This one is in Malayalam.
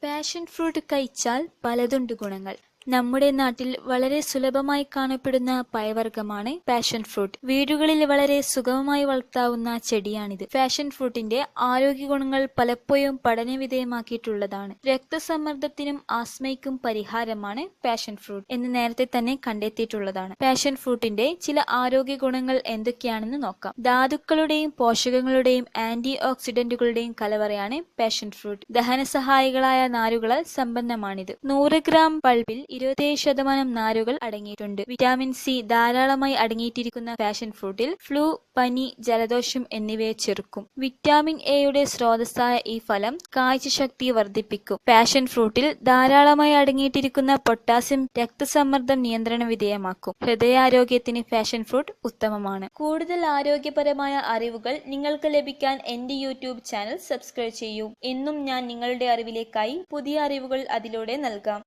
പാഷൻ ഫ്രൂട്ട് കഴിച്ചാൽ പലതുണ്ട് ഗുണങ്ങൾ. നമ്മുടെ നാട്ടിൽ വളരെ സുലഭമായി കാണപ്പെടുന്ന പഴവർഗ്ഗമാണ് പാഷൻ ഫ്രൂട്ട്. വീടുകളിൽ വളരെ സുഗമമായി വളർത്താവുന്ന ചെടിയാണിത്. പാഷൻ ഫ്രൂട്ടിന്റെ ആരോഗ്യ ഗുണങ്ങൾ പലപ്പോഴും പഠനവിധേയമാക്കിയിട്ടുള്ളതാണ്. രക്തസമ്മർദ്ദത്തിനും ആസ്മയ്ക്കും പരിഹാരമാണ് പാഷൻ ഫ്രൂട്ട് എന്ന് നേരത്തെ തന്നെ കണ്ടെത്തിയിട്ടുള്ളതാണ്. പാഷൻ ഫ്രൂട്ടിന്റെ ചില ആരോഗ്യ ഗുണങ്ങൾ എന്തൊക്കെയാണെന്ന് നോക്കാം. ധാതുക്കളുടെയും പോഷകങ്ങളുടെയും ആന്റി ഓക്സിഡന്റുകളുടെയും കലവറയാണ് പാഷൻ ഫ്രൂട്ട്. ദഹനസഹായികളായ നാരുകളാൽ സമ്പന്നമാണിത്. 100 ഗ്രാം പൾപ്പിൽ 27% നാരുകൾ അടങ്ങിയിട്ടുണ്ട്. വിറ്റാമിൻ സി ധാരാളമായി അടങ്ങിയിട്ടിരിക്കുന്ന പാഷൻ ഫ്രൂട്ടിൽ ഫ്ലൂ, പനി, ജലദോഷം എന്നിവയെ ചെറുക്കും. വിറ്റാമിൻ എയുടെ സ്രോതസ്സായ ഈ ഫലം കാഴ്ചശക്തി വർദ്ധിപ്പിക്കും. പാഷൻ ഫ്രൂട്ടിൽ ധാരാളമായി അടങ്ങിയിട്ടിരിക്കുന്ന പൊട്ടാസ്യം രക്തസമ്മർദ്ദം നിയന്ത്രണ വിധേയമാക്കും. ഹൃദയാരോഗ്യത്തിന് പാഷൻ ഫ്രൂട്ട് ഉത്തമമാണ്. കൂടുതൽ ആരോഗ്യപരമായ അറിവുകൾ നിങ്ങൾക്ക് ലഭിക്കാൻ എന്റെ യൂട്യൂബ് ചാനൽ സബ്സ്ക്രൈബ് ചെയ്യൂ. എന്നും ഞാൻ നിങ്ങളുടെ അറിവിലേക്കായി പുതിയ അറിവുകൾ അതിലൂടെ നൽകാം.